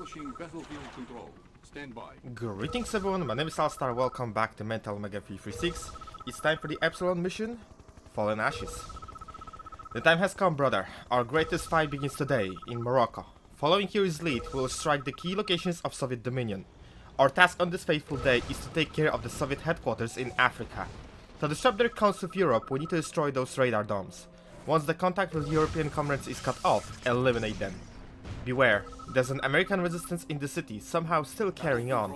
Establishing battlefield control. Stand by. Greetings everyone, my name is Alstar, welcome back to Mental Omega 336. It's time for the Epsilon mission, Fallen Ashes. The time has come, brother. Our greatest fight begins today, in Morocco. Following Yuri's lead, we will strike the key locations of Soviet dominion. Our task on this fateful day is to take care of the Soviet headquarters in Africa. To disrupt their counts of Europe, we need to destroy those radar domes. Once the contact with European comrades is cut off, eliminate them. Beware, there's an American resistance in the city, somehow still carrying on.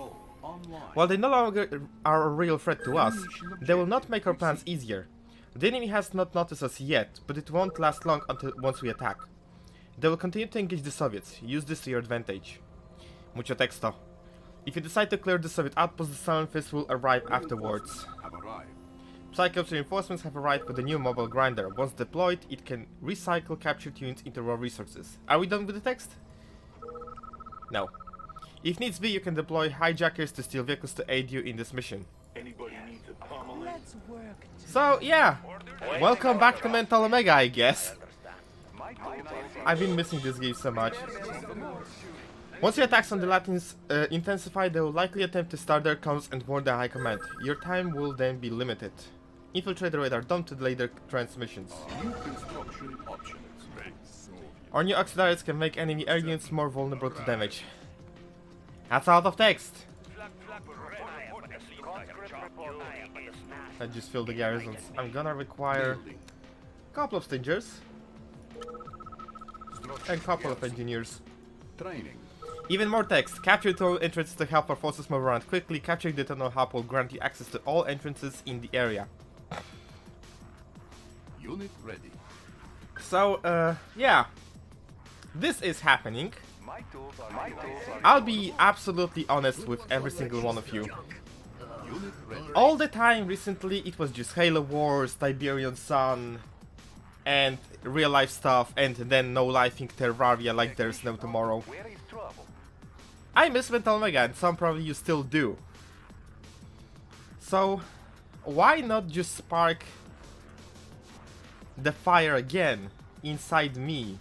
While they no longer are a real threat to us, they will not make our plans easier. The enemy has not noticed us yet, but it won't last long until once we attack. They will continue to engage the Soviets. Use this to your advantage. Mucho texto. If you decide to clear the Soviet outpost, the Silent Fist will arrive afterwards. Psychops reinforcements have arrived with a new mobile grinder. Once deployed, it can recycle captured units into raw resources. Are we done with the text? No. If needs be, you can deploy hijackers to steal vehicles to aid you in this mission. So, yeah. Welcome back to Mental Omega, I guess. I've been missing this game so much. Once your attacks on the Latins intensify, they will likely attempt to start their comms and warn the High Command. Your time will then be limited. Infiltrate the radar dome to delay their transmissions. Our new Oxidizers can make enemy air units more vulnerable to damage. That's out of text! I just filled the garrisons. I'm gonna require a couple of Stingers and a couple of engineers. Even more text. Capture tunnel entrances to help our forces move around quickly. Capturing the tunnel hub will grant you access to all entrances in the area. Unit ready. So, yeah. This is happening. I'll be absolutely honest with every single one of you. All the time recently it was just Halo Wars, Tiberian Sun, and real life stuff, and then no lifing Terraria like there's no tomorrow. I miss Mental Omega, and some probably you still do. So, why not just spark the fire again inside me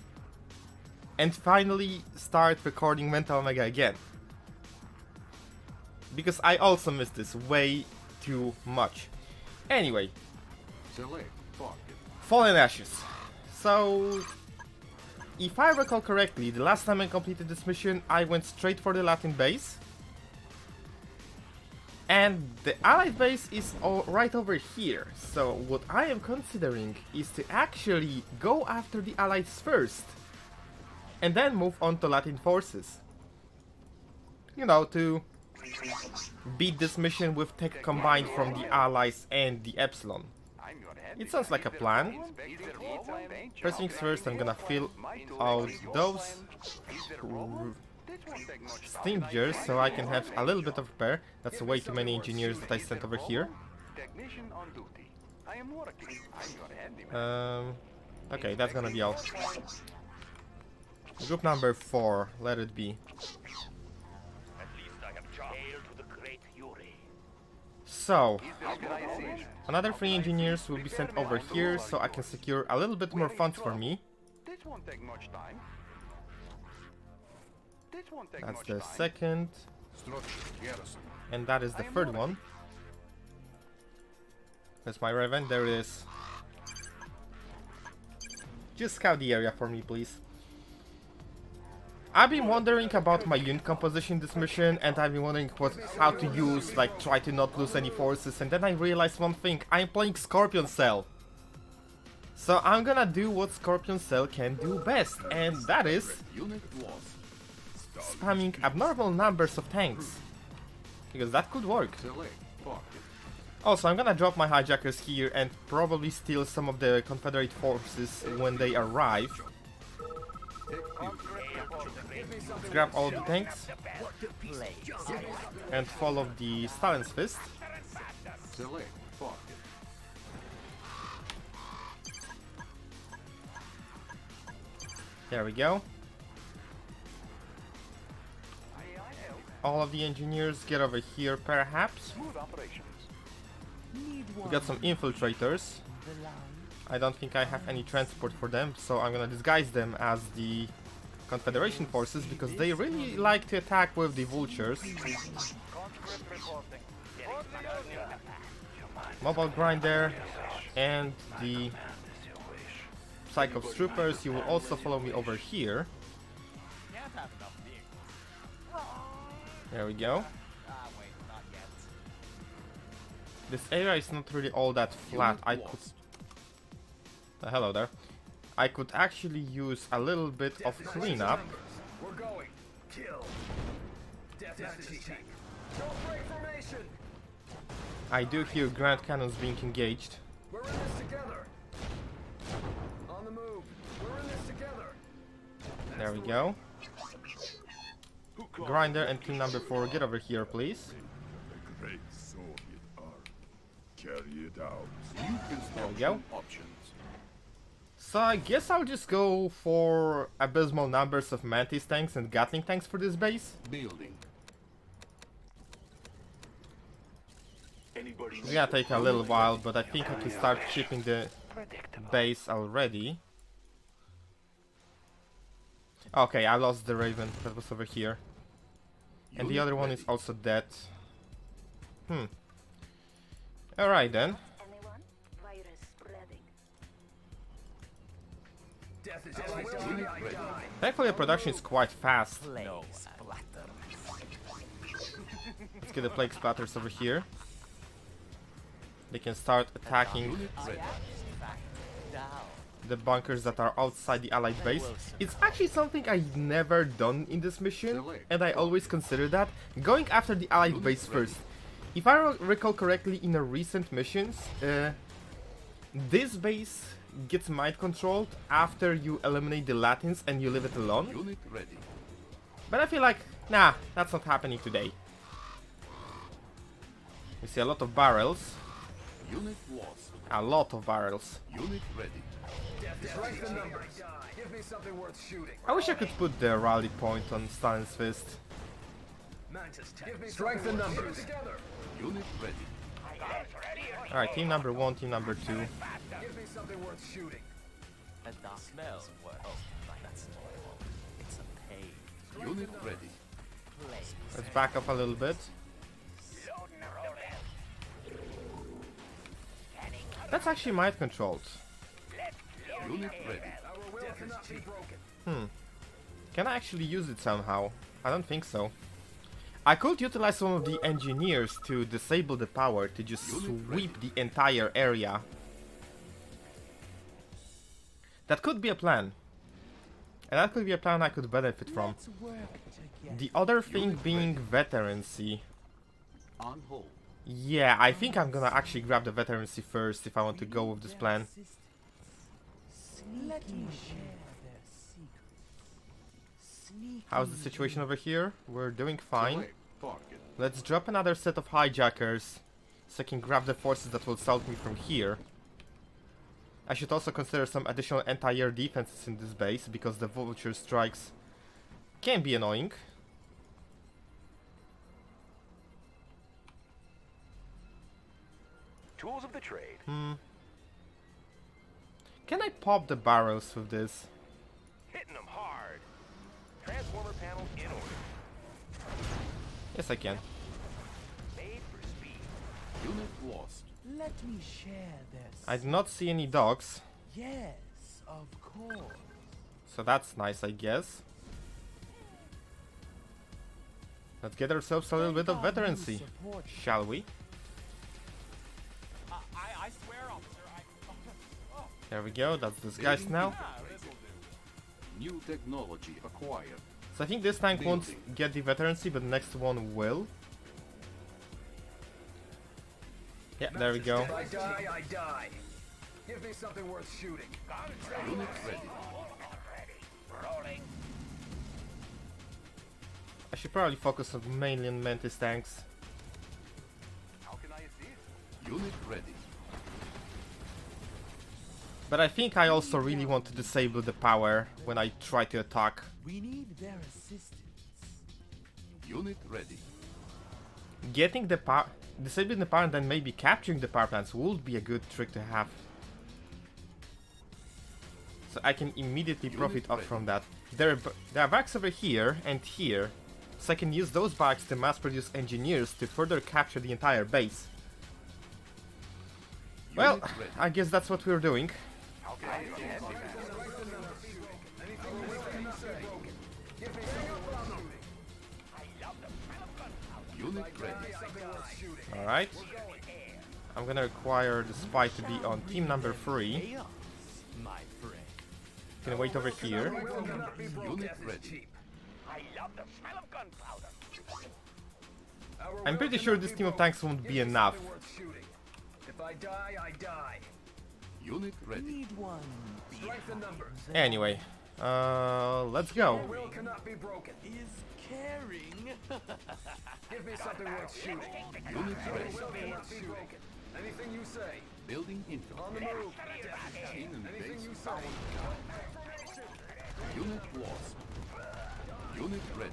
and finally start recording Mental Omega again? Because I also miss this way too much. Anyway, Fallen Ashes. So, if I recall correctly, the last time I completed this mission, I went straight for the Latin base. And the Allied base is right over here. So what I am considering is to actually go after the Allies first. And then move on to Latin forces. You know, to beat this mission with tech combined from the Allies and the Epsilon. It sounds like a plan. First things first, I'm gonna fill out those Stingers so I can have a little bit of repair. That's way too many engineers that I sent over here. Okay, that's gonna be all. Group number 4, let it be. So, another 3 engineers will be sent over here so I can secure a little bit more funds for me. That's the second. And that is the third one. That's my Raven, there it is. Just scout the area for me, please. I've been wondering about my unit composition this mission, and I've been wondering how to use, like, try to not lose any forces, and then I realized one thing: I'm playing Scorpion Cell. So I'm gonna do what Scorpion Cell can do best, and that is spamming abnormal numbers of tanks. Because that could work. Also, I'm gonna drop my hijackers here and probably steal some of the Confederate forces when they arrive. Let's grab all the tanks and follow the Stalin's Fist. There we go. All of the engineers get over here, perhaps. We got some infiltrators. I don't think I have any transport for them, so I'm gonna disguise them as the Confederation forces because they really like to attack with the vultures. Mobile grinder and the Psychops troopers, you will also follow me over here. There we go. This area is not really all that flat. I could... hello there. I could actually use a little bit of cleanup. We're going. Kill. I do hear Grand Cannons being engaged. We're in this together. On the move. We're in this together. There we go. Grinder and team number 4, get over here, please. Great Soviet army. Carry it out. There we go. So I guess I'll just go for abysmal numbers of Mantis tanks and Gatling tanks for this base. Building. It's gonna take a little while, but I think I can start shipping the base already. Okay, I lost the Raven that was over here. And the other one is also dead. Alright then. Anyone? Virus spreading. Death is ready. Thankfully the production is quite fast. No splatter. Let's get the plague splatters over here. They can start attacking the bunkers that are outside the allied base. It's actually something I've never done in this mission, and I always consider that. Going after the allied base first. If I recall correctly, in the recent missions, this base gets mind controlled after you eliminate the Latins and you leave it alone. Unit ready. But I feel like, nah, that's not happening today. We see a lot of barrels. Unit lost. A lot of barrels. Unit ready. Strike the numbers. Give me something worth shooting. I wish I could put the rally point on Stalin's fist. Give me strike the numbers. Together. Unit ready. Alright, team number 1, team number 2. Give me something worth shooting. A dark smell. Oh, that's normal. It's a pain. Unit ready. Let's back up a little bit. That's actually mind controlled. Unit ready. Our will cannot be broken. Can I actually use it somehow? I don't think so. I could utilize some of the engineers to disable the power to just sweep the entire area. That could be a plan. And that could be a plan I could benefit from. The other thing being veterancy. On hold. Yeah, I think I'm gonna actually grab the veterancy first if I want to go with this plan. Let me share their secrets. How's the situation over here? We're doing fine. Select target. Let's drop another set of hijackers so I can grab the forces that will assault me from here. I should also consider some additional anti-air defenses in this base because the vulture strikes can be annoying. Tools of the trade. Can I pop the barrels with this? Hitting them hard. Transformer panels in order. Yes, I can. Made for speed. Unit lost. Let me share their I do not see any dogs, Yes, of course. so that's nice, I guess. Let's get ourselves a little bit of veterancy, shall we? I swear, officer, There we go, that's this guys now. New technology acquired. So I think this tank won't get the veterancy, but the next one will. Yeah, there we go. If I die, I die. Give me something worth shooting. Unit ready. I should probably focus on mainly on Mantis tanks. How can I assist? Unit ready. But I think I also really want to disable the power when I try to attack. We need their assistance. Unit ready. Getting the power, disabling the power and then maybe capturing the power plants would be a good trick to have. so I can immediately profit off from that. There are barracks over here and here, so I can use those barracks to mass produce engineers to further capture the entire base. Well, Unit ready. I guess that's what we're doing. Unit ready. Alright. I'm gonna require the spy to be on team number 3. Chaos, my friend. Gonna wait over here. Unit ready. I'm pretty sure this team of tanks won't be enough. If I die, I die. Unit ready. Need one. Strength in numbers. Anyway, let's go. Will cannot be broken. Is caring. Give me something worth shooting. Unit ready. Something worth be broken. Anything you say. Building info. On the move. Enemy Anything base you powered say. down. Unit lost. Unit ready.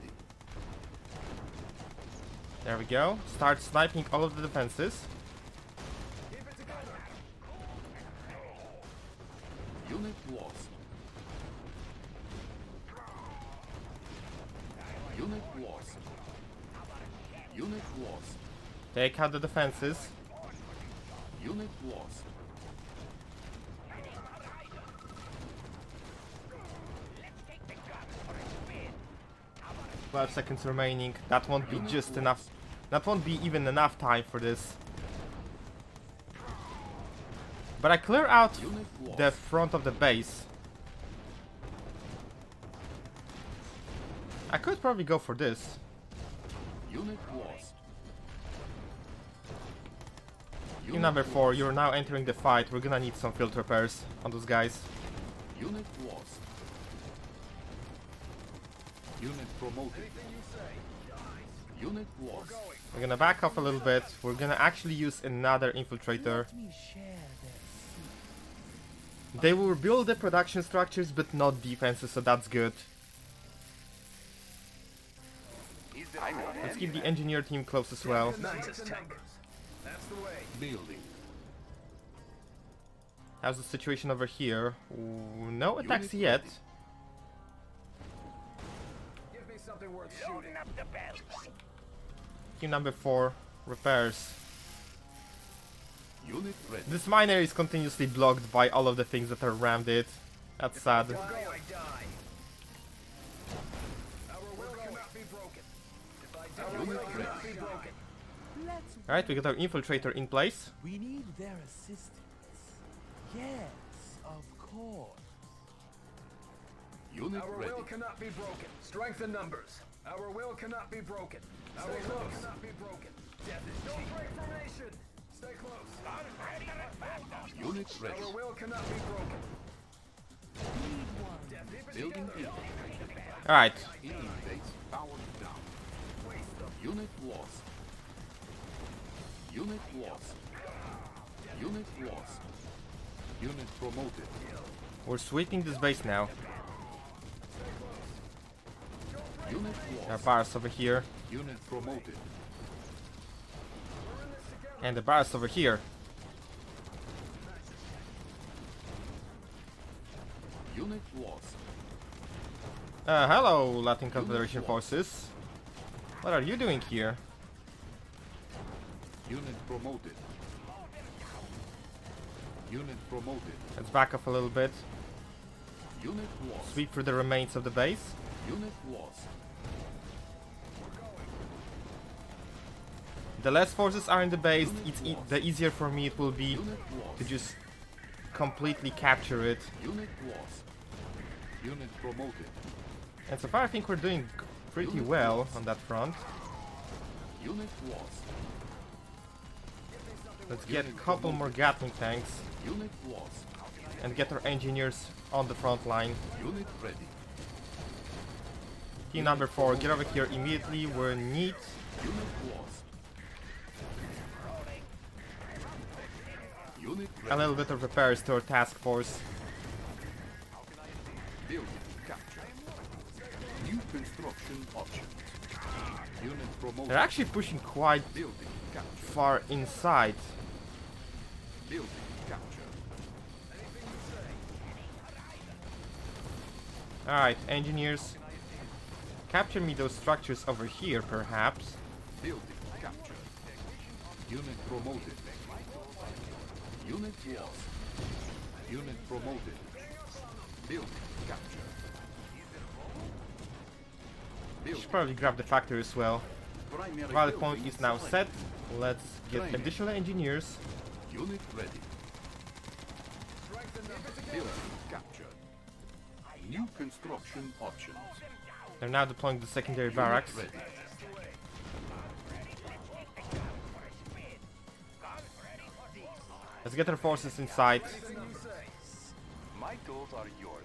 There we go. Start sniping all of the defenses. Keep it together. Unit lost. Unit lost. Unit lost. Take out the defenses. Unit lost. 12 seconds remaining. That won't be just enough. That won't be even enough time for this. But I clear out Unit lost. the front of the base. I could probably go for this. Unit lost. Team number 4, you're now entering the fight. We're gonna need some field repairs on those guys. Unit lost. Unit promoted. Unit lost. We're gonna back off a little bit. We're gonna actually use another infiltrator. Let me share their secret. They will rebuild the production structures but not defenses, so that's good. Let's keep the engineer team close as well. That's the way. Building. How's the situation over here? Ooh, no attacks Unit yet. ready. Give me something worth shooting. Team number 4, repairs. Unit ready. This miner is continuously blocked by all of the things that are around it. That's sad. Die, I die. Our will cannot be broken. If I die, our will cannot be broken. Let's. Alright, we got our infiltrator in place. We need their assistance. Yes, of course. Unit Our ready. will cannot be broken. Strength in numbers. Our will cannot be broken. Our will cannot be broken. Death is don't break formation. Stay close. Unit ready. Our will cannot be broken. Need one. Death, keep it Building together. info. Alright, Enemy base powered down. Unit lost. Unit lost. Unit lost. Unit promoted. we're sweeping this base now. Unit There are lost. bars over here. Unit promoted. And the bars over here. Unit lost. Hello, Latin Confederation forces. What are you doing here? Unit promoted. Unit promoted. Let's back off a little bit. Unit lost. Sweep through the remains of the base. Unit lost. The less forces are in the base, the easier for me it will be Unit lost. to just completely capture it. Unit lost. Unit promoted. And so far I think we're doing pretty well on that front. Unit lost. Let's get a couple more Gatling tanks Unit lost. and get our engineers on the front line. Unit ready. Team number 4, get over here immediately. We need Unit lost. Unit a ready. little bit of repairs to our task force. Building captured. New construction options. Unit promoted. They're actually pushing quite Building captured. far inside. Building captured. Alright, engineers. Capture me those structures over here, perhaps. Building captured. Unit promoted. Unit lost. Unit promoted. Building captured. Should probably grab the factory as well. Primary Rally building point is now selected. set. Let's get Training. additional engineers. Unit ready. Building captured. New construction options. They're now deploying the secondary Unit barracks. ready. Let's get our forces inside. My tools are yours.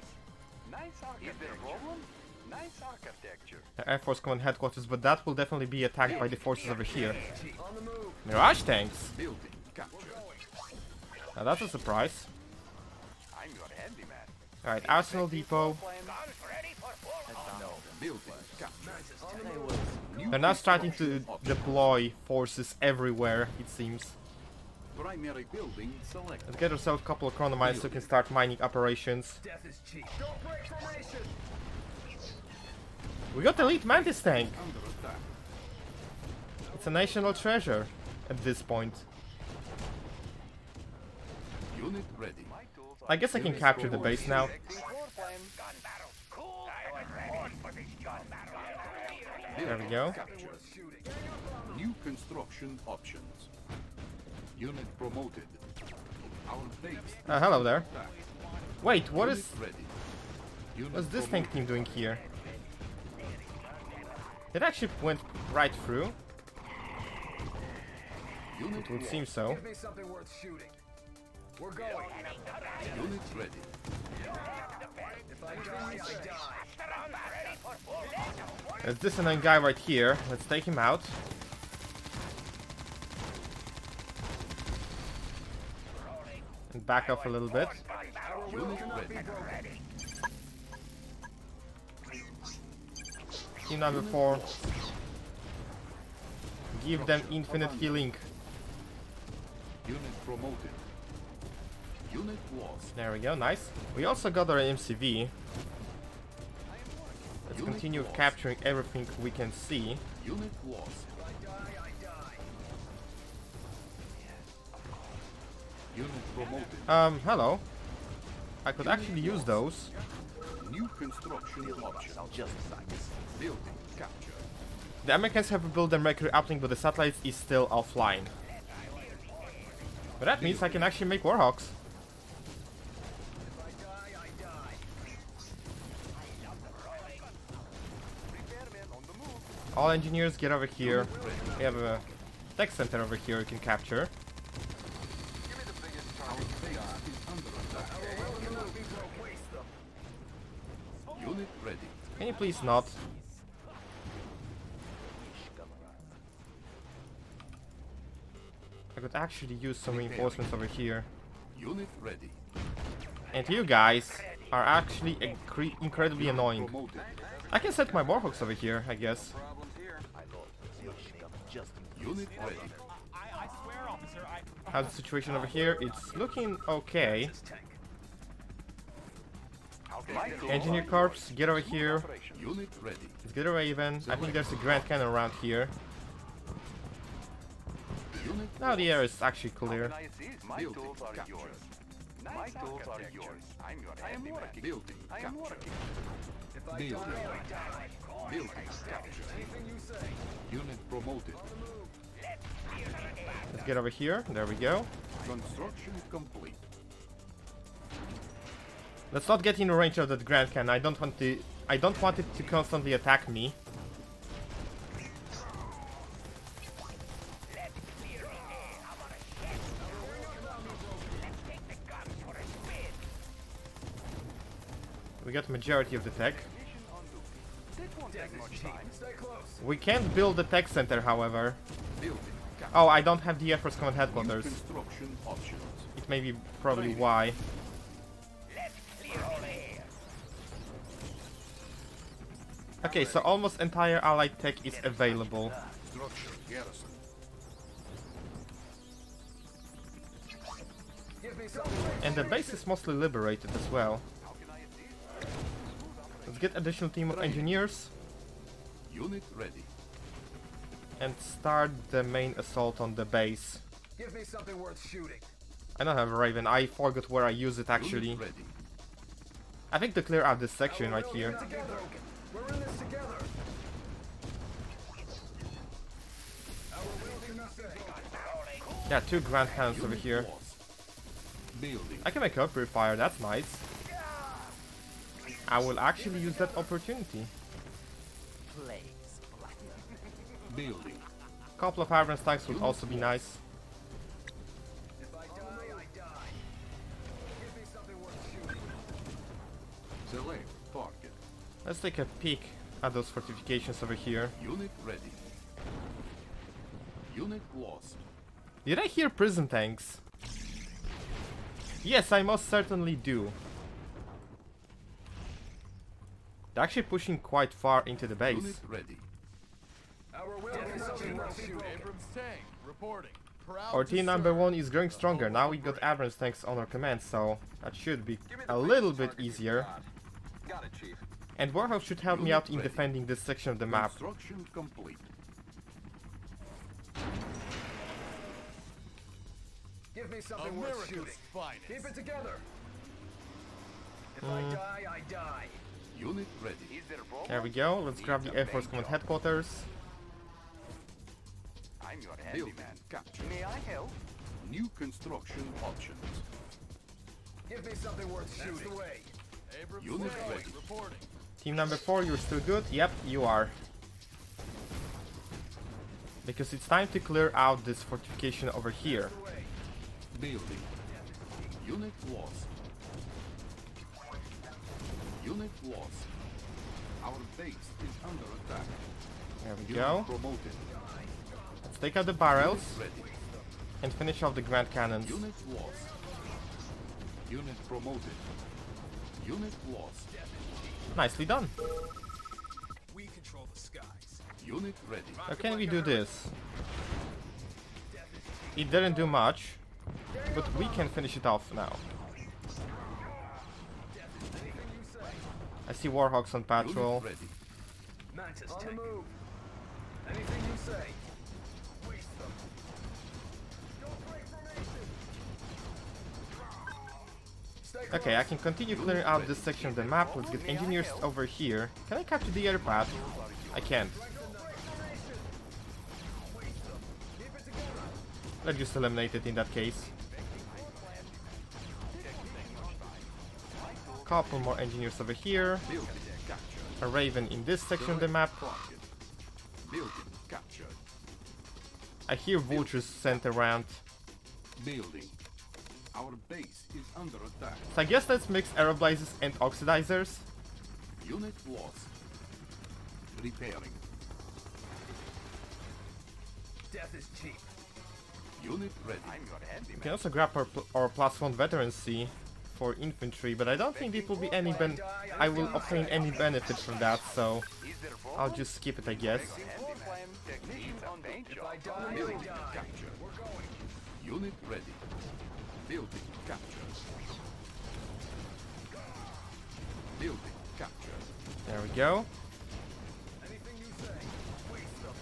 Nice architecture. Is there a problem? Nice architecture. The Air Force Command Headquarters, but that will definitely be attacked by the forces over here. On the move. Mirage tanks! Building captured. Now that's a surprise. I'm your handyman. Alright, Arsenal Depot. Building captured. New They're now starting to construction options. deploy forces everywhere, it seems. Primary building selected. Let's get ourselves a couple of chronomines so we can start mining operations. Death is cheap. Don't break formation. We got Elite Mantis tank! Under attack. It's a national treasure at this point. Unit ready. I guess I can capture the base now. There we go. Captured. New construction options. Unit promoted. Our base. Hello there. Wait, what Unit is... ready. Unit What's this promoted. tank team doing here? It actually went right through. Unit It would lost. seem so. Give me something worth shooting. We're going. Unit ready. If I die, I die. There's this annoying guy right here. Let's take him out. And back off a little bit. Unit ready. Team number 4. Give them infinite healing. Unit promoted. Unit lost. There we go, nice. We also got our MCV. Let's continue capturing everything we can see. Unit lost. If I die, I die. Unit promoted. Hello. I could actually use those. New construction options. Building captured. The Americans have built a Mercury uplink, but the satellite is still offline. But that means I can actually make Warhawks. If I die, I die. All engineers get over here. We have a tech center over here you can capture. Our base is under attack. Unit ready. Can you please not? I could actually use some reinforcements over here. Unit ready. And you guys are actually incredibly annoying. Promoted. I can set my Warhawks over here, I guess. Unit ready. How's the situation over here? It's looking okay. Engineer Corps, get over here. Unit ready. Let's get a Raven. I think there's a Grand Cannon around here. Unit Now the air is actually clear. My Building tools are captured. yours. My tools are yours. I'm your handyman. building I am captured. working. If I Building. die, I die. Building captured. Anything you say. Unit promoted. Let's get over here. There we go. Construction complete. Let's not get in range of that Grand Cannon. I don't want it to constantly attack me. We got majority of the tech. This won't take much time. Stay close. We can't build the tech center, however. Building captured. Oh, I don't have the Air Force Command New Headquarters. construction options. It may be probably why. Okay, so almost entire allied tech is available. Structure garrison. Give me something. And the base is mostly liberated as well. Let's get additional team of engineers Unit ready. and start the main assault on the base. Give me something worth shooting. I don't have a Raven. I forgot where I use it actually. Unit ready. I think to clear out this section right here. Together. We're in this together. Our will cannot be broken. Yeah, 2 grand cannons over Unit here. lost. Building. I can make a purifier, that's nice. I will actually use that opportunity. Play Splatters. Building. Couple of Abrams tanks would also be nice. If I die, I die. Give me something worth shooting. Select target. Let's take a peek at those fortifications over here. Unit ready. Unit lost. Did I hear prison tanks? Yes, I most certainly do. They're actually pushing quite far into the base. Unit ready. Our will cannot be broken. Abrams tank reporting. Our team number 1 is growing stronger. Now we got Abrams tanks on our command, so that should be a little bit easier. Got it, Chief. And Warhawk should help me out in defending this section of the map. Construction complete. Give me something worth shooting. America's finest. Keep it together. If I die, I die. Unit ready. Is there a problem? There we go. Let's grab the Air Force Command headquarters. I'm your Building handyman. captured. May I help? New construction options. Give me something worth shooting. That's the way. Abrams Unit tank ready. reporting. Team number 4, you're still good? Yep, you are. Because it's time to clear out this fortification over here. The way. Building. Unit lost. Unit lost. Our base is under attack. There we Unit go. promoted. Let's take out the barrels Unit ready. and finish off the grand cannons. Unit lost. Unit promoted. Unit lost. Nicely done. We control the skies. Unit ready. How can we do this? It didn't do much, but we can finish it off now. I see Warhawks on patrol. Unit ready. Mantis on the move. Anything you say. Waste them. Don't break formation. Stay close. Okay, I can continue clearing out this section of the map. Let's get engineers over here. Can I capture the air path? I can't. Let's just eliminate it in that case. Couple more engineers over here. Building captured. A Raven in this section of the map. Target. Building captured. I hear vultures sent around. Building. Our base is under attack. So I guess let's mix Aeroblazes and Oxidizers. Unit lost. Repairing. Death is cheap. Unit ready. I'm your handyman. We can also grab our +1 veterancy for infantry, but I don't think it will be any I will obtain any benefit from that, so Is there a problem? I'll just skip it, I guess. Handyman. Technicians on paint If job. I die, I Building die. captured. We're going. Unit ready. Building captured. Building captured. There we go. Anything you say. Waste them.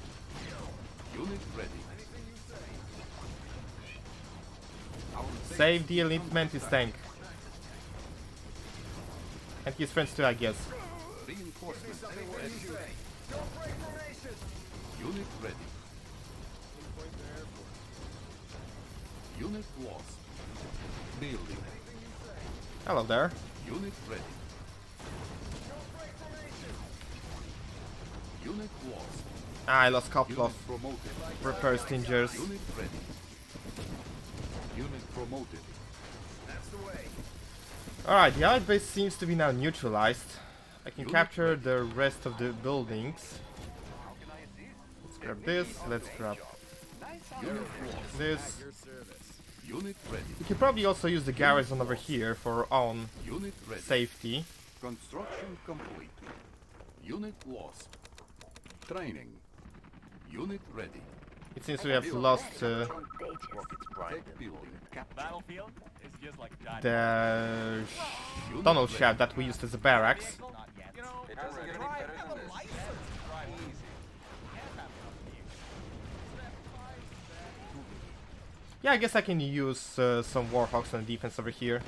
Unit ready. Anything you say. Our base Save the is elite under mantis attack. tank. And his friends too, I guess. Reinforcements Something worth ready. shooting. Don't break formation. Unit ready. Unit lost. Building. Hello there. Unit ready. Unit lost. I lost a couple Unit of promoted. repair stingers. Unit ready. Unit promoted. That's the way. Alright, the allied base seems to be now neutralized. I can capture the rest of the buildings. Let's grab this, let's grab Unit lost. this. Unit ready. We can probably also use the garrison over here for our own Unit ready. safety. Construction complete. Unit lost. Training. Unit ready. It seems we have lost Rockets brighter Tech than building captured. Battlefield is just like a dynamite. the Unit tunnel ready. shaft that we used as a barracks. Not yet. know, It doesn't get any drive, better have than a this. license. Drive easy. Yeah, I guess I can use some Warhawks on defense over here.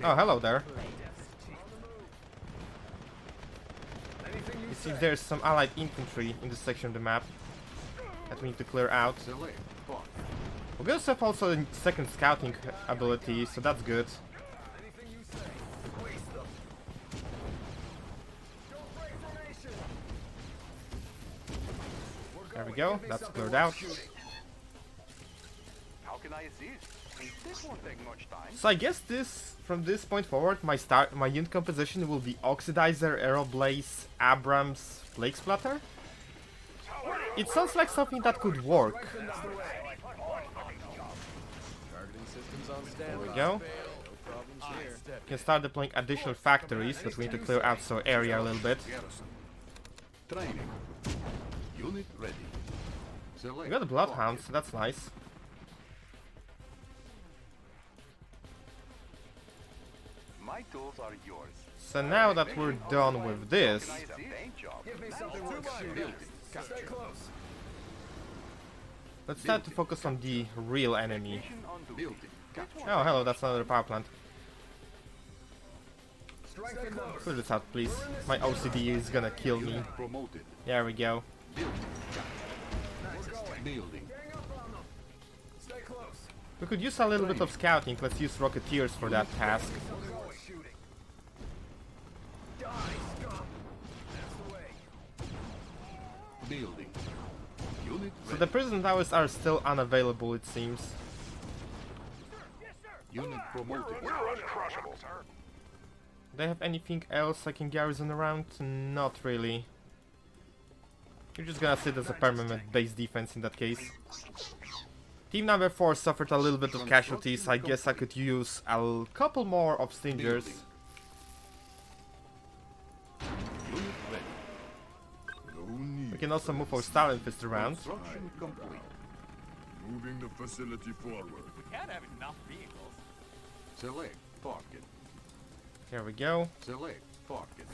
Oh, hello there. Anything you It say. seems there's some allied infantry in this section of the map that we need to clear out. Select. Fort. We also have also a second scouting ability, so that's good. Anything you say. Waste them. Don't break formation. There we go, Give me that's something cleared worth out. shooting. How can I assist? This won't take much time. So I guess from this point forward, my unit composition will be Oxidizer, Aeroblaze, Abrams, Plague Splatter. It sounds like something that could work. Strengthen number 8. Targeting systems on There standby. we go. No problems here. We can start deploying additional factories, but we need to clear out some area a little bit. Garrison. Training. Unit ready. Select. We got a Bloodhound, so that's nice. My tools are yours. So now that we're done with this, Can I assist? Paint job. Give me something worth shooting. Stay close. let's start to focus on the real enemy. Mission on duty. Building. Capture. Oh, hello, that's another power plant. Strengthen numbers. Clear this out, please. My OCD is gonna kill me. Unit promoted. There we go. Building. We're going. Building. Gang up on them. Stay close. We could use a little bit of scouting. Let's use Rocketeers for that task. Something worth shooting. Die, scum. That's the way. Building. Unit So ready. the prison towers are still unavailable, it seems. Unit promoted. Do they have anything else I can garrison around? Not really. You're just gonna sit as a permanent base defense in that case. Team number 4 suffered a little bit of casualties. I guess I could use a couple more of Stingers. Unit ready. No need. We can also move our Stalin Fist around. Construction complete. Moving the facility forward. Can't have enough vehicles. Select. Target. Here we go. Select. Target.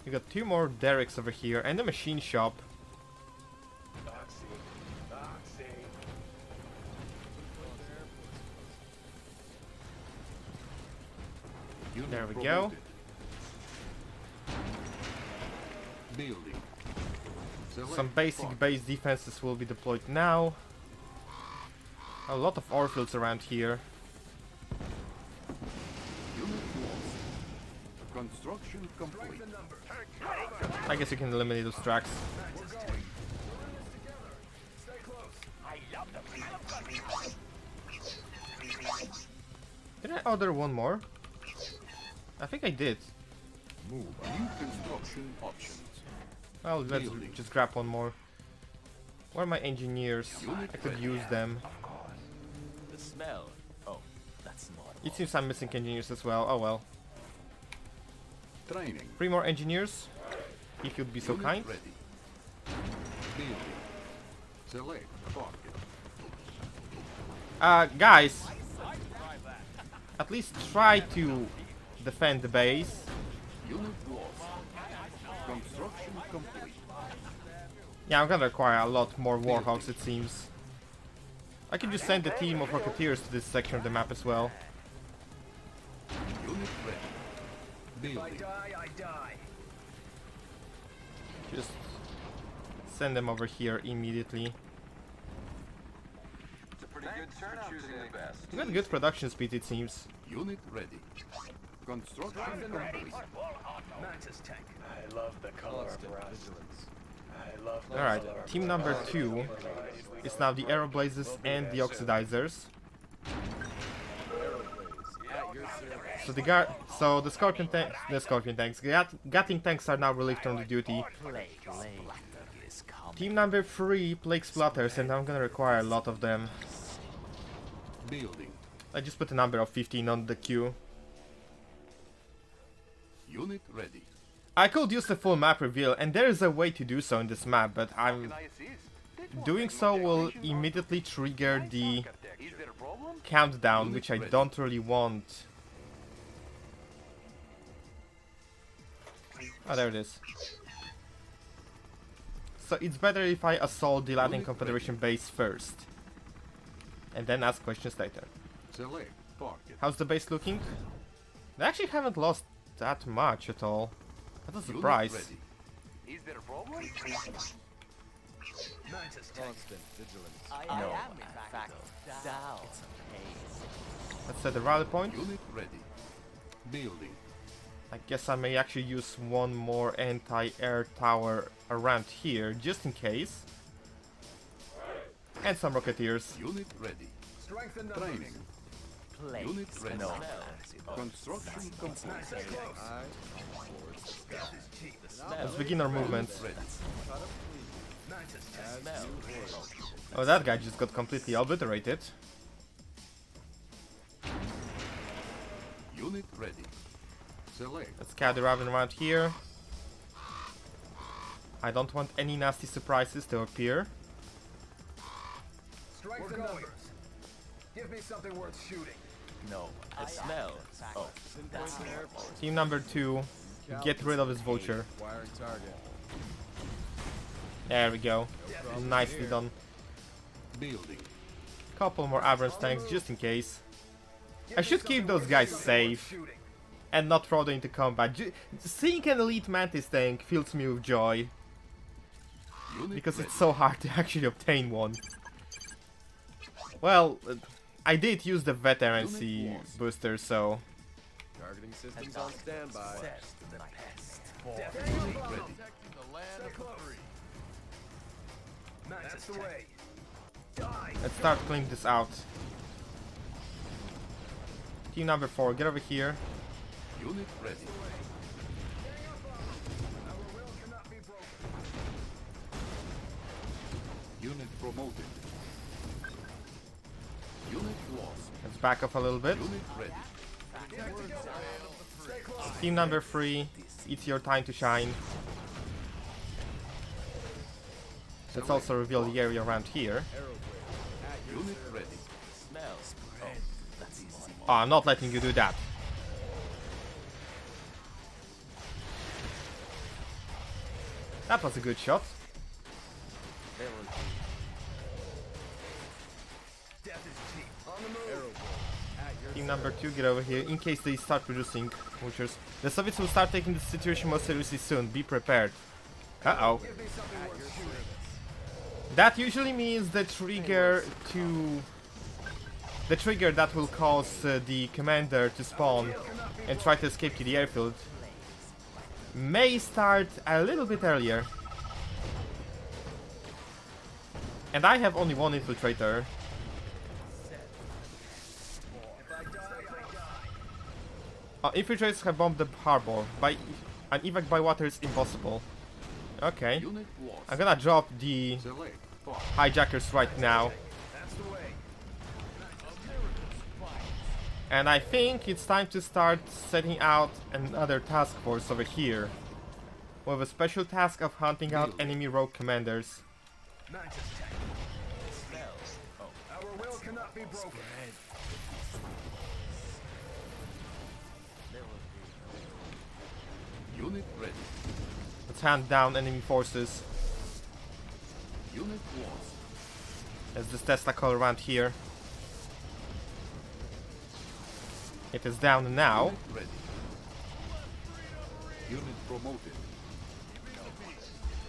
We got 2 more derricks over here and a machine shop. Unit There we go. promoted. Building. Select. Some basic Target. base defenses will be deployed now. A lot of airfields around here. Unit lost. Construction complete. Strengthen numbers. I guess you can eliminate those tracks. We're going. We're in this together. Stay close. Did I order one more? I think I did. Move. New construction options. Well, let's Building. just grab one more. Where are my engineers? Unit I could ready. use them. The smell. Oh, that's not. It seems I'm missing engineers as well. Oh well. Training. 3 more engineers, if you'd be so Unit kind. ready. Building. Select. Target. Guys, at least try to defend the base. Unit lost. Construction complete. Yeah, I'm gonna require a lot more Warhawks, it seems. I could just send a team of Rocketeers to this section of the map as well. Unit ready. If I Building. die, I die. Just send them over here immediately. It's a pretty good turnout choosing the best. We got good production speed, it seems. Unit ready. Construction complete. Mantis tank. I love the color of rust. I love the Alright, color of team number 2 is now the Aeroblazes and the Oxidizers. At your service. So the Scorpion tanks, Gatling tanks are now relieved from the duty. Plague is coming. Team number 3, Plague Splatters, and I'm gonna require a lot of them. Building. I just put a number of 15 on the queue. Unit ready. I could use the full map reveal, and there is a way to do so in this map, but Can I assist? doing so will immediately trigger the Is there a problem? countdown, which I don't really want. Oh, there it is. So it's better if I assault the Latin Confederation base first. And then ask questions later. Select target. How's the base looking? They actually haven't lost that much at all. That's a Unit surprise. ready. Is there a problem? Constant vigilance. I No. am in fact down. It's a pain. Let's set the rally point. Unit ready. Building. I guess I may actually use one more anti-air tower around here, just in case. And some rocketeers. Unit ready. Strength in numbers. Training. Place. Unit ready. No. Construction complete. Stay close. Let's begin our movements. Ready. Oh, that guy just got completely obliterated. Unit ready. Select. Let's gather around here. I don't want any nasty surprises to appear. Strength in numbers. Give me something worth shooting. No. It smells. Oh, that's Team number 2, get rid of his vulture. Wiring target. There we go. Nicely done. Building. Couple more Abrams tanks just in case. I should keep those guys safe and not throw them into combat. Seeing an elite Mantis tank fills me with joy Unit because ready. it's so hard to actually obtain one. Well, I did use the veterancy booster, so Targeting systems on standby. Ready. Protecting the land of the free. That's the way. Die. let's start cleaning this out. Team number 4, get over here. Unit ready. Our will cannot be broken. Unit promoted. Unit lost. Let's back up a little bit. Unit ready. Stay close. Team number 3, it's your time to shine. Let's also reveal the area around here. Unit ready. smells. Oh, that's easy. Oh, I'm not letting you do that. That was a good shot. Death is cheap. On the move. Team number 2, get over here in case they start producing vultures. The Soviets will start taking the situation more seriously soon. Be prepared. Uh-oh. Give me something worth shooting. That usually means the trigger that will cause the commander to spawn and try to escape to the airfield may start a little bit earlier. And I have only one infiltrator. Infiltrators have bombed the harbor. An evac by water is impossible. Okay. Unit lost. I'm gonna drop the Select. hijackers right now. That's the way. And I think it's time to start setting out another task force over here. With a special task of hunting out enemy rogue commanders. Mantis tech. Smells. Oh, Our will cannot be broken. Unit ready. Let's hand down enemy forces. Unit lost. There's this Tesla call around here. It is down now. Unit ready. Unit promoted.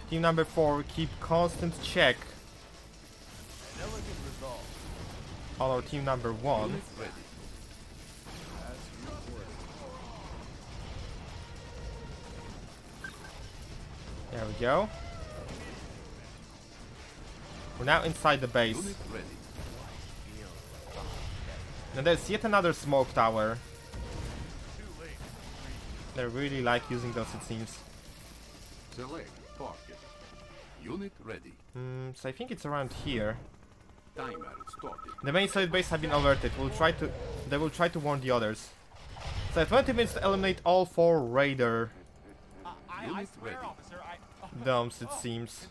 Team number 4, keep constant check on our team number 1. Unit ready. There we go. We're now inside the base. Unit ready. And there's yet another smoke tower. They really like using those, it seems. Select target. Unit ready. So I think it's around here. Timer started. The main solid base have been alerted. They will try to warn the others. So 20 minutes to eliminate all 4 raider Unit ready. dumps, it seems.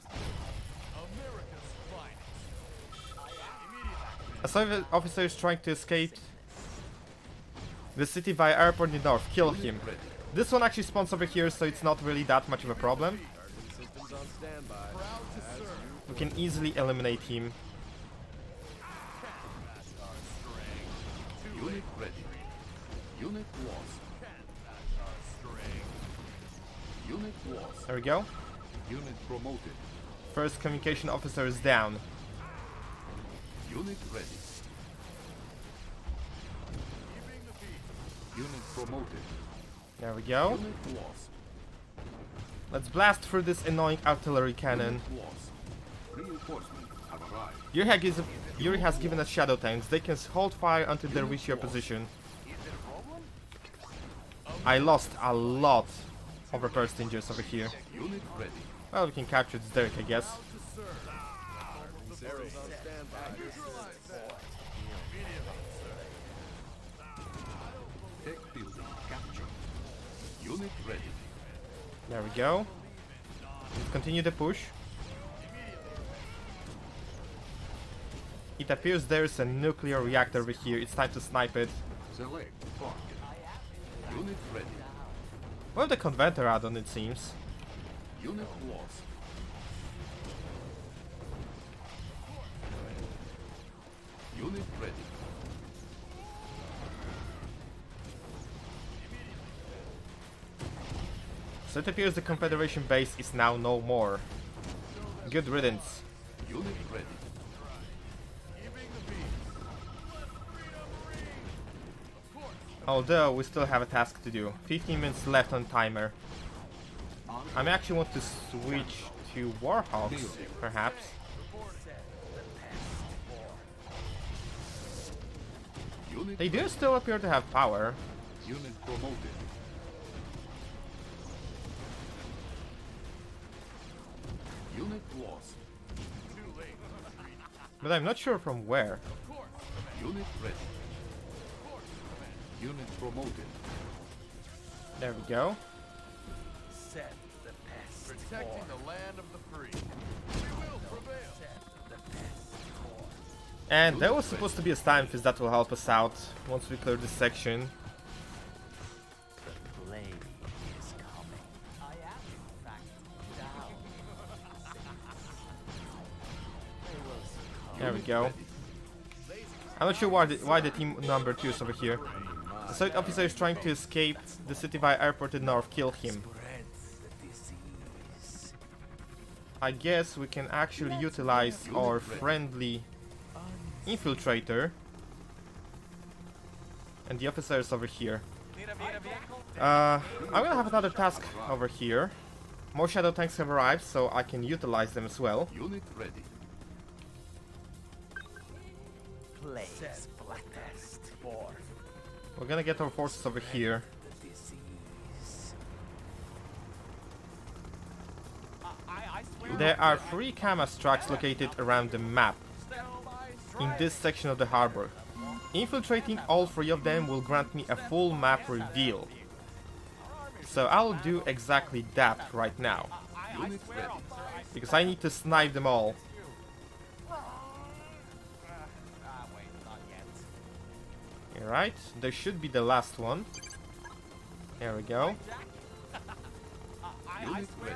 A Soviet officer is trying to escape the city via airport in the north. Kill him. Ready. This one actually spawns over here, so it's not really that much of a problem. Targeting systems on standby. As you We can easily eliminate him. Unit ready. Unit lost. Unit lost. There we go. Unit promoted. First communication officer is down. Unit ready. Unit promoted. There we go. Unit lost. Let's blast through this annoying artillery cannon. Unit lost. Reinforcements have arrived. Yuri has given us shadow tanks. They can hold fire until they reach your position. I lost a lot of repair stingers over here. Unit ready. Well, we can capture this Derek, I guess. targeting systems on standby. Tech building captured. Unit ready. There we go. Let's continue the push. It appears there's a nuclear reactor over here. It's time to snipe it. Select target. Unit ready. Well, the Conventor add-on, it seems. Unit lost. Unit ready. So it appears the Confederation base is now no more. Good riddance. Unit ready. Although we still have a task to do. 15 minutes left on timer. I may actually want to switch to Warhawks, perhaps. Unit They do ready. still appear to have power. Unit promoted. Unit lost. But I'm not sure from where. Unit ready. Unit promoted. There we go. Set the pest Protecting the land of the free. We will prevail. And there was supposed to be a Stein Fist that will help us out once we clear this section. The plague is coming. I am in fact down. They will succumb. There we go. I'm not sure why the team number 2 is over here. The Soviet officer is trying to escape the city via airport in north. Kill him. Spreads the disease. I guess we can actually utilize our friendly infiltrator. And the officer is over here. I'm gonna have another task over here. More shadow tanks have arrived, so I can utilize them as well. Unit ready. Plague Splatters. We're gonna get our forces over here. The disease. There are 3 Kamas tracks located around the map in this section of the harbor. Infiltrating all 3 of them will grant me a full map reveal. So I'll do exactly that right now, Unit ready. because I need to snipe them all. Alright, there should be the last one. There we go. Unit ready.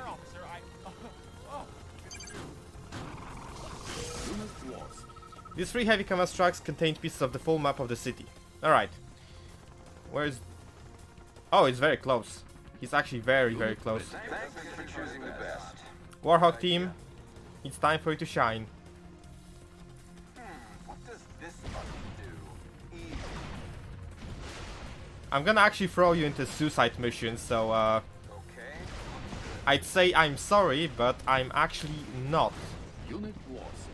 Unit lost. These 3 heavy Kamas trucks contain pieces of the full map of the city. Alright. Where's... Oh, it's very close. He's actually very, very close. Thanks for choosing the best. Warhawk team, it's time for you to shine. What does this button do? Easy. I'm gonna actually throw you into suicide mission, so Okay. I'd say I'm sorry, but I'm actually not. Unit lost.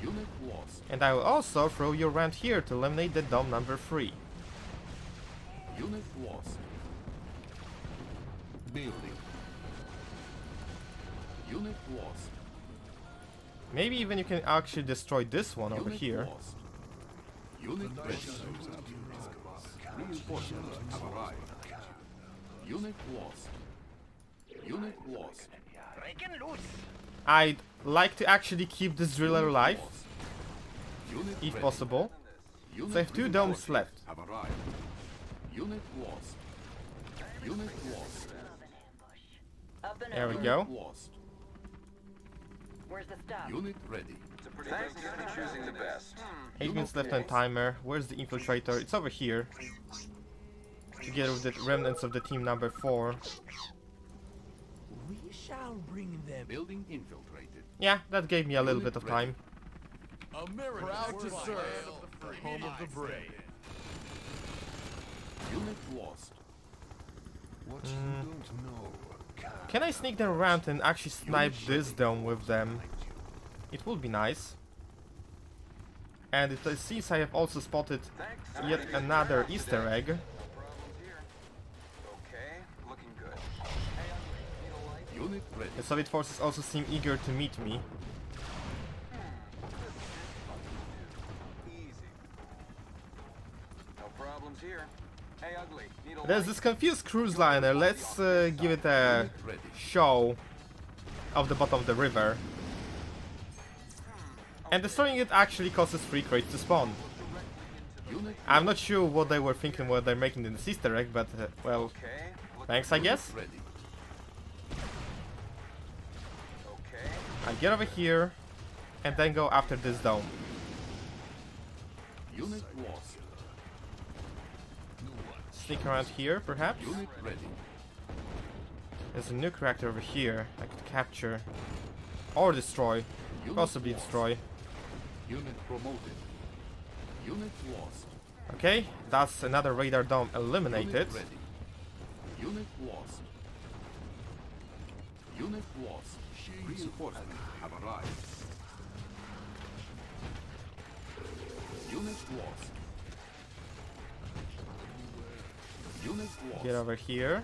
Unit lost. And I will also throw you around here to eliminate the dome number 3. Unit lost. Building. Unit lost. Maybe even you can actually destroy this one over Unit here. lost. Unit ready. Reinforcements have arrived. Unit lost. Unit lost. I'd like to actually keep this driller alive, Unit if ready. possible. Unit So I have 2 domes left. have arrived. Unit lost. Unit lost. Up and There we over. go. Lost. Where's the stuff? Unit ready. Thanks for choosing the best. 8 minutes left on timer. Where's the infiltrator? It's over here. Together with the remnants of the team number 4. We shall bring them. Building infiltrated. Yeah, that gave me a little bit of time. America proud to serve the home of the brave. Unit lost. What you don't know. Can I sneak them around and actually snipe this dome with them? It would be nice. And it seems I have also spotted yet another Easter egg. No problems here. Okay, looking good. Unit ready. The Soviet forces also seem eager to meet me. Easy. No problems here. Hey, ugly. Need a There's light? this confused cruise liner. Let's give it a Unit ready. show of the bottom of the river. And destroying it actually causes free crates to spawn. Unit I'm not sure what they were thinking when they're making this Easter egg, but well, Okay. thanks I guess. ready. Okay. I get over here and then go after this dome. Unit lost. Sneak around here, perhaps. Unit ready. There's a nuke reactor over here I could capture. Or destroy. Unit Possibly lost. destroy. Unit promoted. Unit lost. Okay, that's another radar dome eliminated. Unit ready. Unit lost. Unit lost. Reinforcements have arrived. Unit lost. Unit lost. Get over here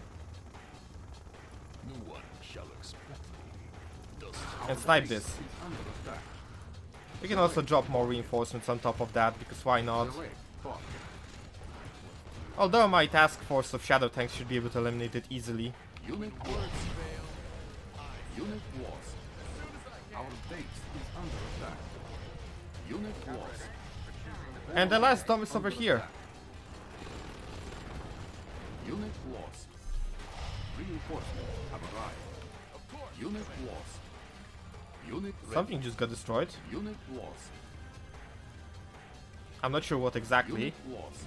No one shall expect me. and snipe this. Is under attack. We can also drop more reinforcements on top of that, because why not? Direct fire. Although my task force of shadow tanks should be able to eliminate it easily. Unit lost. Unit lost. Our base is under attack. Unit lost. And the last dome is over here. Unit lost. Reinforcements have arrived. Unit lost. Unit ready. Something just got destroyed. Unit lost. I'm not sure what exactly. Unit lost.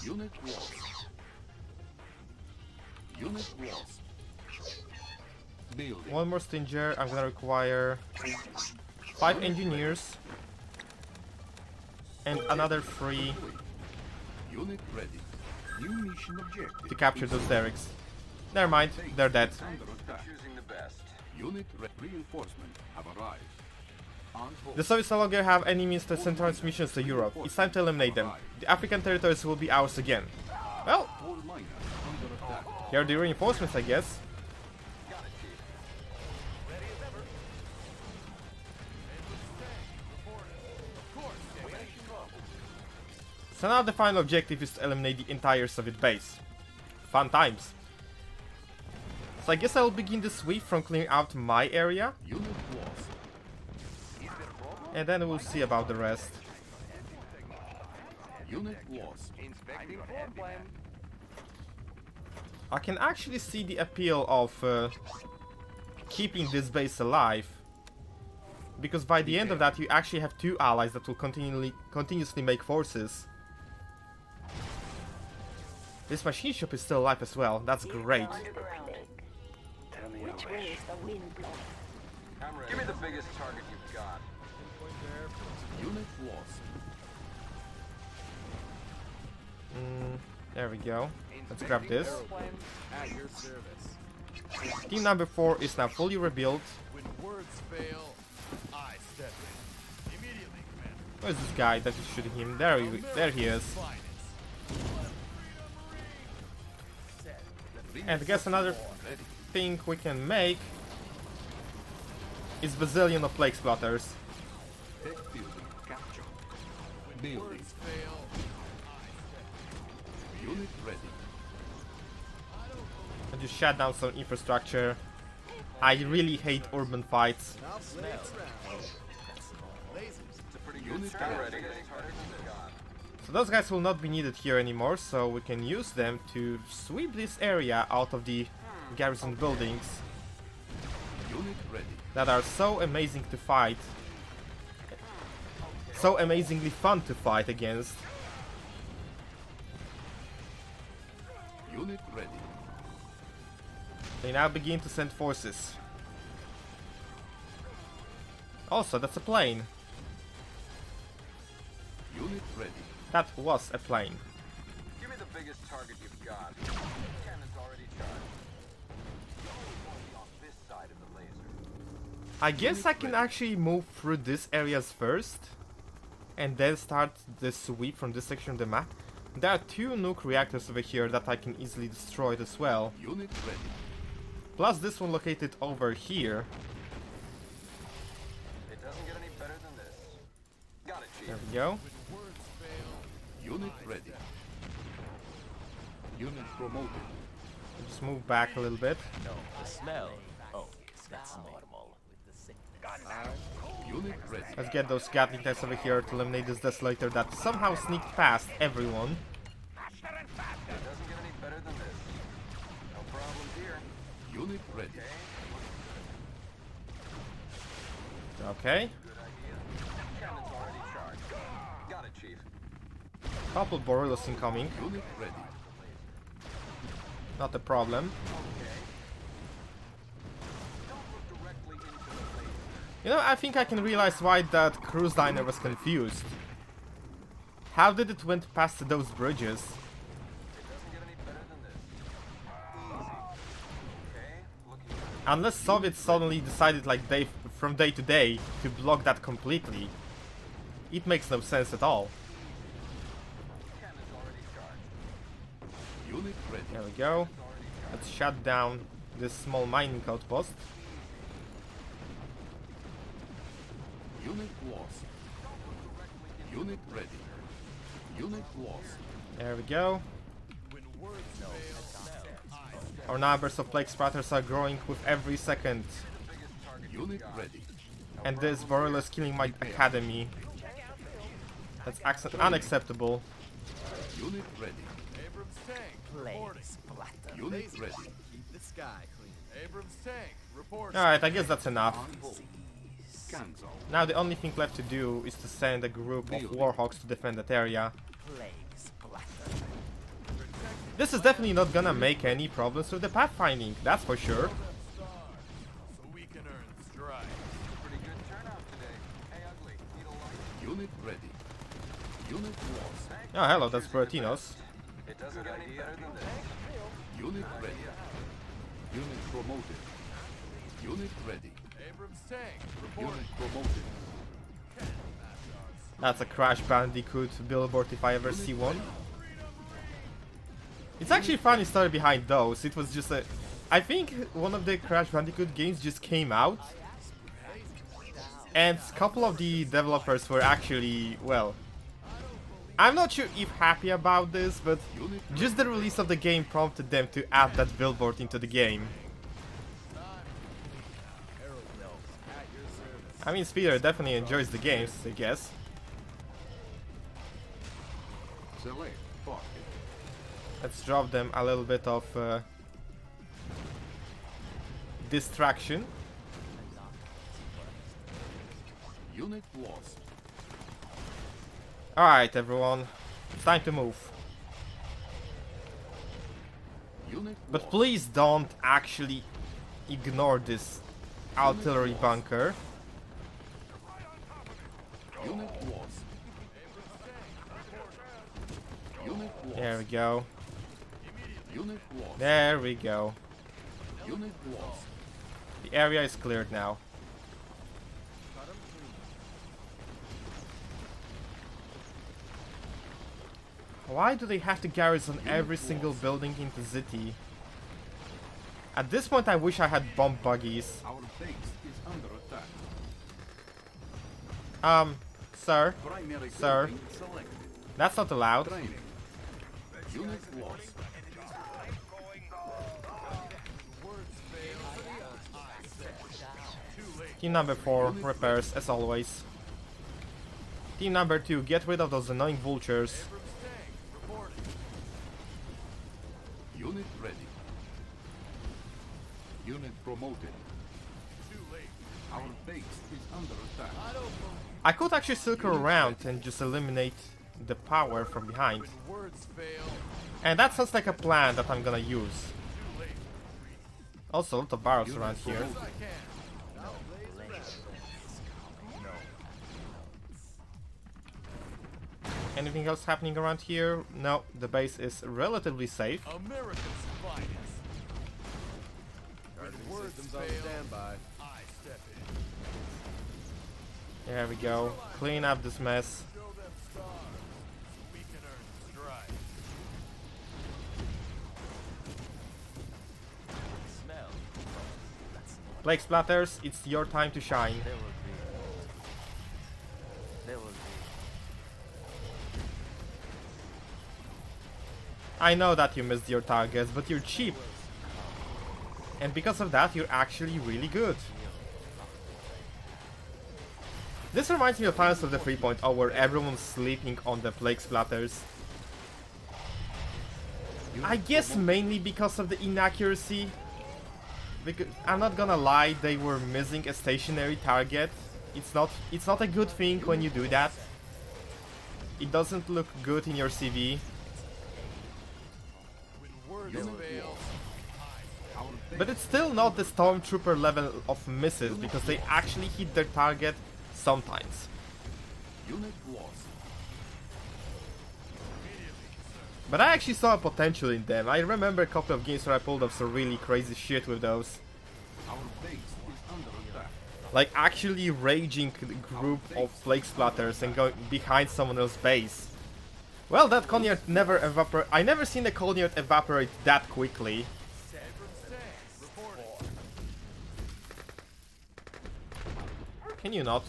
Unit lost. Unit lost. Building. One more Stinger. I'm gonna require 5 engineers and another 3 Unit ready. New mission objective. to capture those derricks. Never mind, they're dead. Under attack. Choosing the best. Unit reinforcements have arrived. On hold. The Soviets no longer have any means to send transmissions to Europe. It's time to eliminate them. The African territories will be ours again. Well, Coal miners under attack. here are the reinforcements, I guess. So now the final objective is to eliminate the entire Soviet base. Fun times. So I guess I will begin the sweep from clearing out my area, Unit lost. and then we'll see about the rest. Unit lost. Inspecting floor plan. I can actually see the appeal of keeping this base alive, because by the end of that you actually have 2 allies that will continuously make forces. This machine shop is still alive as well. That's great. Underground. Which way is the wind blowing? I'm ready. Give me the biggest target you've got. Unit lost. There we go. Let's grab this. At your service. Team number 4 is now fully rebuilt. When words fail, I step in. Immediately, Commander. Where's this guy that is shooting him? There he is. Finest. And I guess another thing we can make is bazillion of plague splatters. Tech building capture. Building. Words fail, Unit ready. And just shut down some infrastructure. I really hate urban fights. It's a pretty good Unit start. ready. Ready. Biggest target you've got. So those guys will not be needed here anymore, so we can use them to sweep this area out of the garrison buildings Unit ready. that are so amazing to fight. So amazingly fun to fight against. Unit ready. They now begin to send forces. Also, that's a plane. Unit ready. That was a plane. Give me the biggest target you've got. Cannon's already charged. On this side of the laser. I guess I can actually move through these areas first and then start the sweep from this section of the map. There are 2 nuke reactors over here that I can easily destroy as well. Unit ready. Plus this one located over here. It doesn't get any better than this. Got it, Chief. There we go. Unit ready. Unit promoted. Just move back a little bit. No, the smell. Oh, that's normal. With the sickness. Unit ready. Let's get those Gatling tanks over here to eliminate this desolator that somehow sneaked past everyone. It doesn't get any better than this. No problems here. Unit ready. Okay. Good idea. Cannon's already charged. Got it, Chief. Couple Borealis incoming. Unit ready. Not a problem. You know, I think I can realize why that cruise liner was confused. How did it went past those bridges? It doesn't get any better than this. Easy. Okay, looking at Unless Soviets suddenly decided like from day to day to block that completely. It makes no sense at all. cannon's already charged. Unit ready. There we go. Let's shut down this small mining outpost. Unit lost. Unit ready. Unit lost. There we go. Our numbers of plague splatters are growing with every second. Unit ready. And this Borealis killing my academy. That's unacceptable. Unit ready. Abrams tank Plague reporting. splatter. Unit ready. Keep the sky clean. Abrams tank reporting. Alright, I guess that's enough. Cancel. Now the only thing left to do is to send a group of Warhawks to defend that area. Plague splatter. This is definitely not gonna make any problems with the pathfinding, that's for sure. So we can earn strike. Pretty good turnout today. Hey, ugly. Need a light? Unit ready. Unit lost. Oh, hello, that's Buratinos. It doesn't get any better than this. Unit ready. Unit promoted. Unit ready. Abrams tank reporting. Unit promoted. That's a Crash Bandicoot billboard if I ever see one. It's actually a funny story behind those. It was just a... I think one of the Crash Bandicoot games just came out. And a couple of the developers were actually, well... I'm not sure if happy about this, but just the release of the game prompted them to add that billboard into the game. I mean, Speeder definitely enjoys the games, I guess. Select target. Let's drop them a little bit of distraction. Unit lost. Alright, everyone. It's time to move. Unit But lost. please don't actually ignore this artillery bunker. Unit lost. Unit lost. There we go. Unit lost. There we go. Unit lost. The area is cleared now. Why do they have to garrison every single building in the city? At this point I wish I had bomb buggies. Our base is under attack. Sir, Primary Sir. building selected. that's not allowed. Training. Unit lost. Team number 4, repairs as always. Team number 2, get rid of those annoying vultures. Abrams tank reporting. Unit ready. Unit promoted. Too late. Our base is under attack. I don't believe I could actually circle around and just eliminate the power from behind. when words fail. And that sounds like a plan that I'm gonna use. Too late. Also, a lot of barrels around here. As I can. Aeroblaze ready. Anything else happening around here? No, the base is relatively safe. America's finest. When words fail, standby. I step in. There we go. Clean up this mess. Show them stars. We can earn stride. Smell. That's Plague Splatters, it's your time to shine. There will be. There will be. I know that you missed your targets, but you're cheap. And because of that, you're actually really good. This reminds me of times of the 3.0 where everyone's sleeping on the Plague Splatters. I guess mainly because of the inaccuracy. Because I'm not gonna lie, they were missing a stationary target. It's not a good thing when you do that. It doesn't look good in your CV. When words fail, But it's still not the Stormtrooper level of misses because they actually hit their target sometimes. Unit lost. But I actually saw a potential in them. I remember a couple of games where I pulled off some really crazy shit with those. Our base is under attack. Like actually raging group of Plague Splatters and going behind someone else's base. Well, that Conyard never evaporate. I never seen a Conyard evaporate that quickly. Abrams tank reporting. Can you not?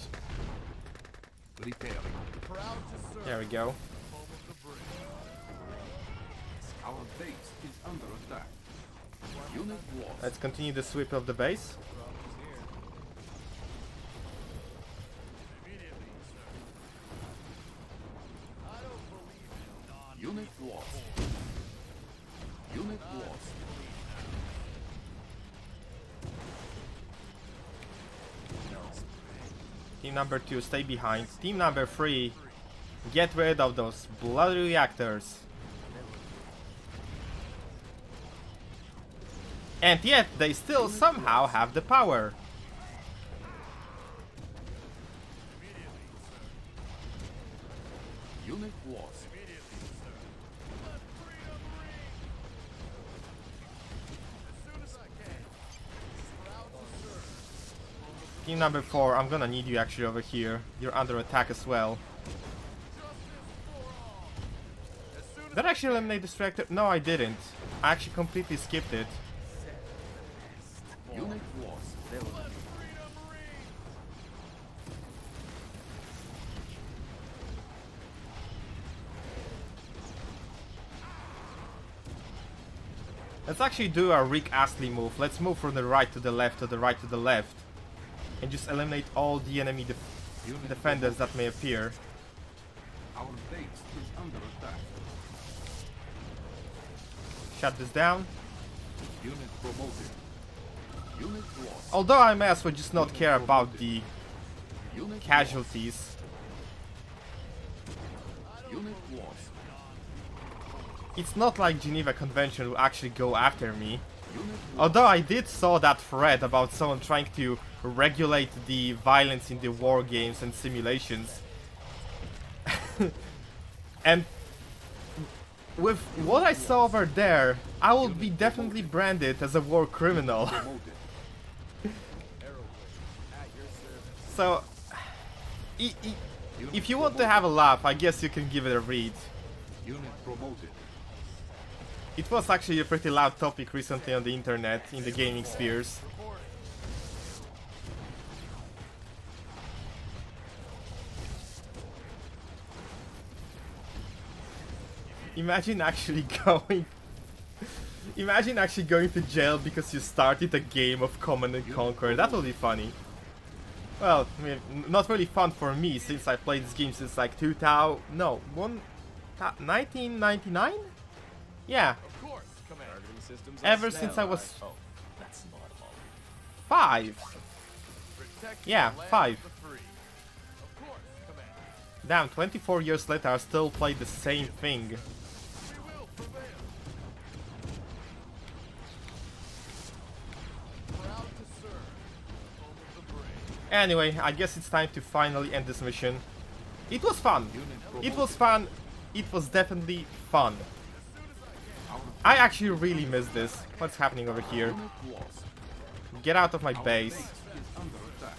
Repairing. Proud to serve. There we go. Home of the brave. Our base is under attack. Unit lost. Let's continue the sweep of the base. Immediately, sir. I don't believe in Unit lost. Unit lost. Team number 2, stay behind. Team number 3, get rid of those bloody reactors. And yet, they still somehow have the power. Unit lost. Team number 4, I'm gonna need you actually over here. You're under attack as well. Did I actually eliminate this reactor? No, I didn't. I actually completely skipped it. Unit lost. There will be. Let's actually do a Rick Astley move. Let's move from the right to the left to the right to the left. And just eliminate all the enemy defenders that may appear. Our base is under attack. Shut this down. Unit promoted. Unit lost. Although I may as well just not care about the Unit casualties. lost. Unit lost. It's not like Geneva Convention will actually go after me. Unit lost. Although I did saw that thread about someone trying to regulate the violence in the war games and simulations. And with what I saw over there, I will be definitely branded as a war criminal. Promoted. So, if you want to have a laugh, I guess you can give it a read. Unit promoted. It was actually a pretty loud topic recently on the internet, in the gaming spheres. Imagine actually going to jail because you started a game of Command and Conquer. That will be funny. Well, I mean, not really fun for me since I played this game since like 1999? Yeah, Of course, Commander. Targeting systems ever on since I was standby. Oh, that's not all. 5. Protect Yeah, the land 5. of the free. Of course, Commander. Damn, 24 years later I still play the same thing. We will prevail. Proud to serve. Home of the brave. Anyway, I guess it's time to finally end this mission. It was fun. It was fun. It was definitely fun. I actually really miss this. What's happening over here? Unit lost. Get out of my Our base. base is under attack.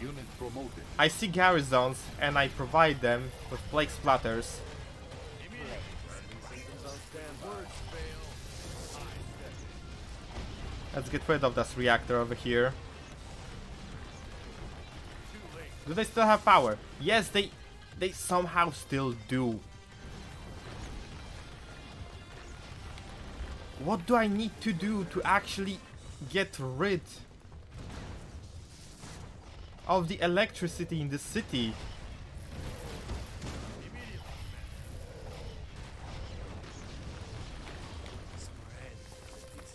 Unit promoted. I see garrisons and I provide them with plague splatters. Let's get rid of this reactor over here. Do they still have power? Yes, they somehow still do. What do I need to do to actually get rid of the electricity in the city?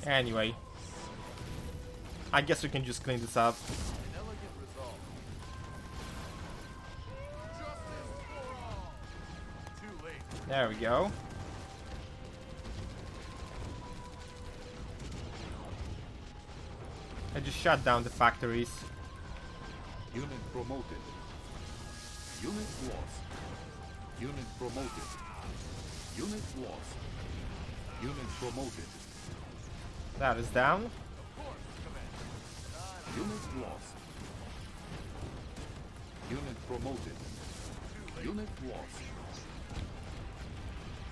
Anyway, I guess we can just clean this up. There we go. I just shut down the factories. Unit promoted. Unit lost. Unit promoted. Unit lost. Unit promoted. That is down. Unit lost. Unit promoted. Unit lost.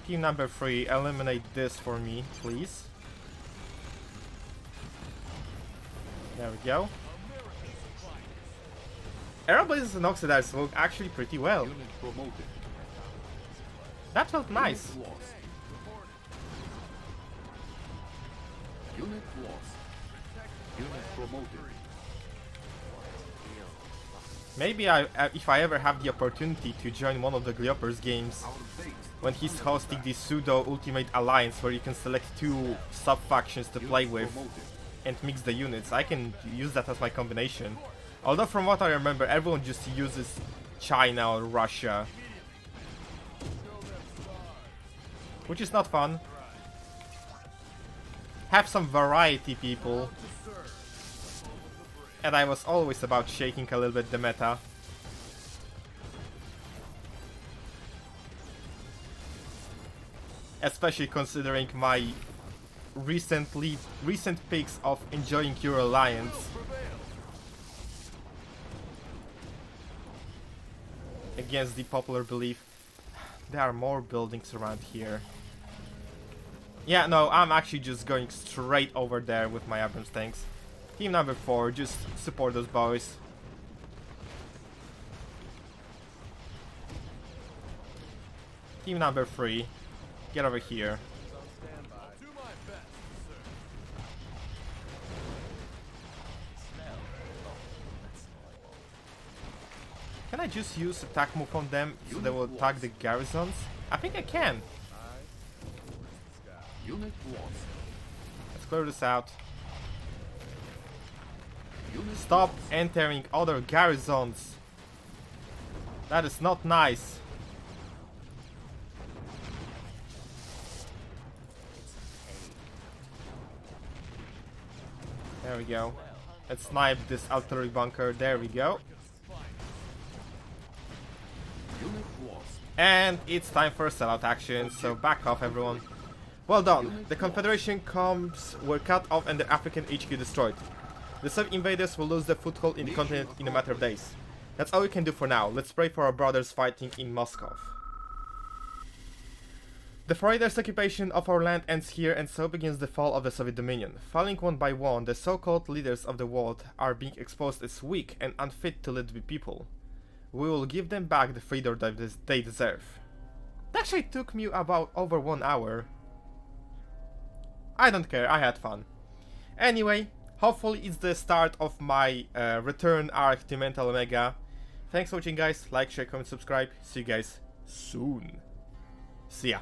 Team number 3, eliminate this for me, please. There we go. Aeroblaze and Oxidizers work actually pretty well. Unit promoted. That felt nice. Unit lost. Unit lost. Unit promoted. Maybe if I ever have the opportunity to join one of the Gliopers games, Our base when he's hosting the pseudo ultimate alliance where you can select 2 sub-factions to play with promoted. and mix the units, I can use that as my combination. Although from what I remember, everyone just uses China or Russia, which is not fun. Have some variety, people. And I was always about shaking a little bit the meta. Especially considering my recent picks of enjoying your alliance. Against the popular belief. There are more buildings around here. Yeah, no, I'm actually just going straight over there with my Abrams tanks. Team number 4, just support those boys. Team number 3, get over here. Can I just use attack move on them so they will attack the garrisons? I think I can. Unit lost. Let's clear this out. Unit Stop lost. entering other garrisons. That is not nice. There we go. Let's snipe this artillery bunker. There we go. Unit lost. And it's time for a sellout action, so back off everyone. Well done. The Confederation comms were cut off and the African HQ destroyed. The Soviet invaders will lose their foothold in the continent in a matter of days. That's all we can do for now. Let's pray for our brothers fighting in Moscow. The foreigners' occupation of our land ends here, and so begins the fall of the Soviet dominion. Falling one by one, the so-called leaders of the world are being exposed as weak and unfit to lead the people. We will give them back the freedom that they deserve. It actually took me about over 1 hour. I don't care, I had fun. Anyway, hopefully it's the start of my return arc to Mental Omega. Thanks for watching, guys. Like, share, comment, subscribe. See you guys soon. See ya.